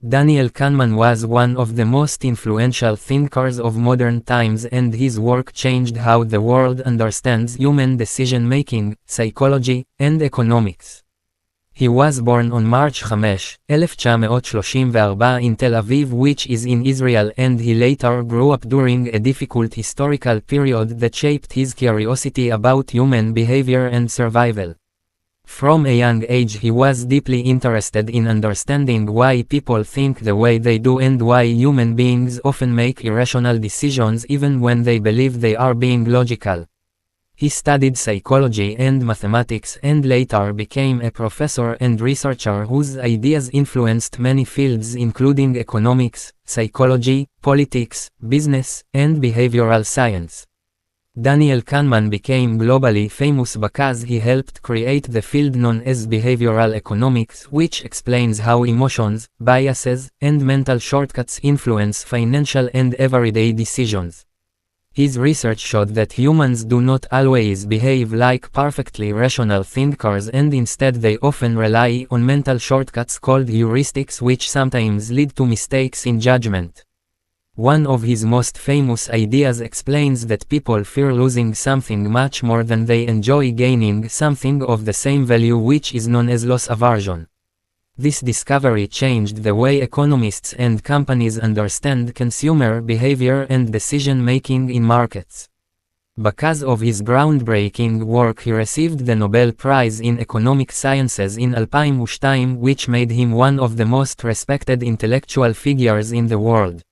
Daniel Kahneman was one of the most influential thinkers of modern times, and his work changed how the world understands human decision-making, psychology, and economics. He was born on March 5, 1934 in Tel Aviv, which is in Israel, and he later grew up during a difficult historical period that shaped his curiosity about human behavior and survival. From a young age he was deeply interested in understanding why people think the way they do and why human beings often make irrational decisions even when they believe they are being logical. He studied psychology and mathematics and later became a professor and researcher whose ideas influenced many fields including economics, psychology, politics, business, and behavioral science. Daniel Kahneman became globally famous because he helped create the field known as behavioral economics, which explains how emotions, biases, and mental shortcuts influence financial and everyday decisions. His research showed that humans do not always behave like perfectly rational thinkers, and instead they often rely on mental shortcuts called heuristics, which sometimes lead to mistakes in judgment. One of his most famous ideas explains that people fear losing something much more than they enjoy gaining something of the same value, which is known as loss aversion. This discovery changed the way economists and companies understand consumer behavior and decision-making in markets. Because of his groundbreaking work he received the Nobel Prize in Economic Sciences in 2002, which made him one of the most respected intellectual figures in the world.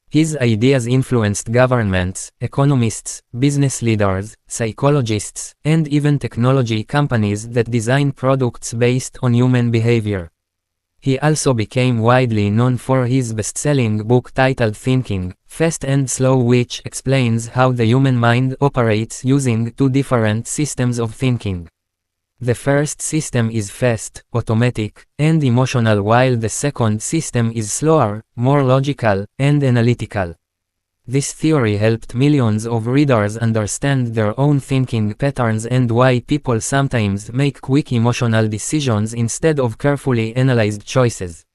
His ideas influenced governments, economists, business leaders, psychologists, and even technology companies that design products based on human behavior. He also became widely known for his best-selling book titled Thinking, Fast and Slow, which explains how the human mind operates using two different systems of thinking. The first system is fast, automatic, and emotional, while the second system is slower, more logical, and analytical. This theory helped millions of readers understand their own thinking patterns and why people sometimes make quick emotional decisions instead of carefully analyzed choices.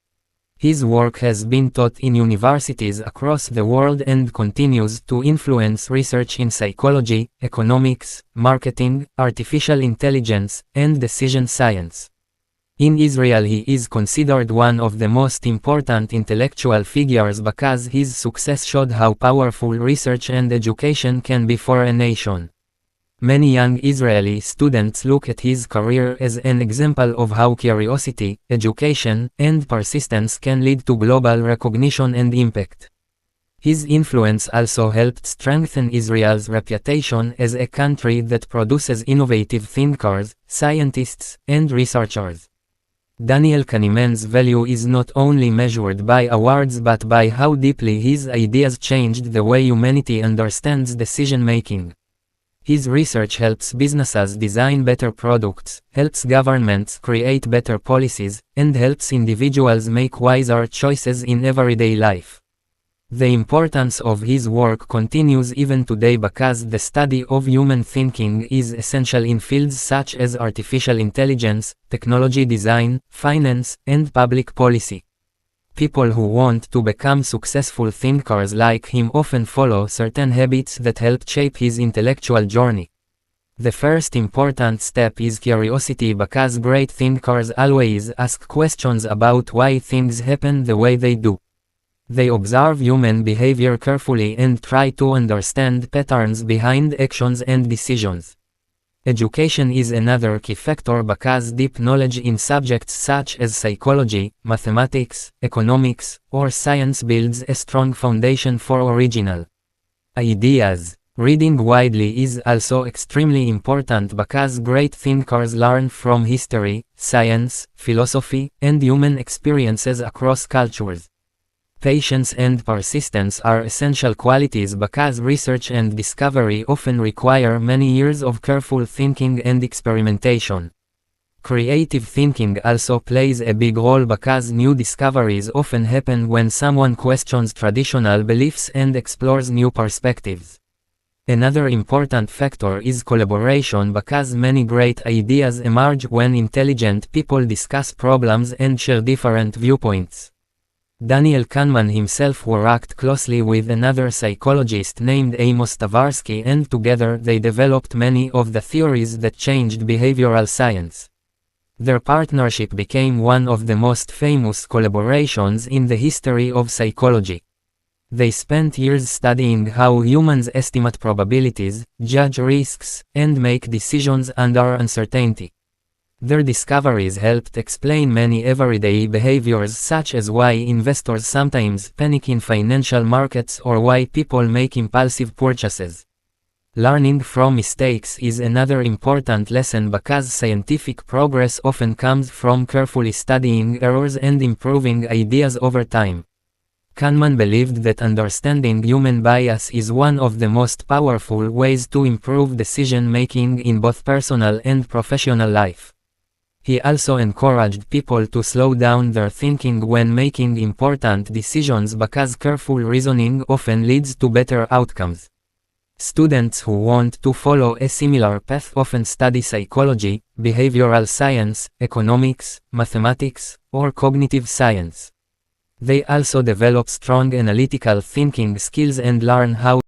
His work has been taught in universities across the world and continues to influence research in psychology, economics, marketing, artificial intelligence, and decision science. In Israel he is considered one of the most important intellectual figures because his success showed how powerful research and education can be for a nation. Many young Israeli students look at his career as an example of how curiosity, education, and persistence can lead to global recognition and impact. His influence also helped strengthen Israel's reputation as a country that produces innovative thinkers, scientists, and researchers. Daniel Kahneman's value is not only measured by awards but by how deeply his ideas changed the way humanity understands decision-making. His research helps businesses design better products, helps governments create better policies, and helps individuals make wiser choices in everyday life. The importance of his work continues even today because the study of human thinking is essential in fields such as artificial intelligence, technology design, finance, and public policy. People who want to become successful thinkers like him often follow certain habits that help shape his intellectual journey. The first important step is curiosity because great thinkers always ask questions about why things happen the way they do. They observe human behavior carefully and try to understand patterns behind actions and decisions. Education is another key factor because deep knowledge in subjects such as psychology, mathematics, economics, or science builds a strong foundation for original ideas. Reading widely is also extremely important because great thinkers learn from history, science, philosophy, and human experiences across cultures. Patience and persistence are essential qualities because research and discovery often require many years of careful thinking and experimentation. Creative thinking also plays a big role because new discoveries often happen when someone questions traditional beliefs and explores new perspectives. Another important factor is collaboration because many great ideas emerge when intelligent people discuss problems and share different viewpoints. Daniel Kehneman himself worked closely with another psychologist named Amos Tversky, and together they developed many of the theories that changed behavioral science. Their partnership became one of the most famous collaborations in the history of psychology. They spent years studying how humans estimate probabilities, judge risks, and make decisions under uncertainty. Their discoveries helped explain many everyday behaviors, such as why investors sometimes panic in financial markets or why people make impulsive purchases. Learning from mistakes is another important lesson because scientific progress often comes from carefully studying errors and improving ideas over time. Kehneman believed that understanding human bias is one of the most powerful ways to improve decision-making in both personal and professional life. He also encouraged people to slow down their thinking when making important decisions because careful reasoning often leads to better outcomes. Students who want to follow a similar path often study psychology, behavioral science, economics, mathematics, or cognitive science. They also develop strong analytical thinking skills and learn how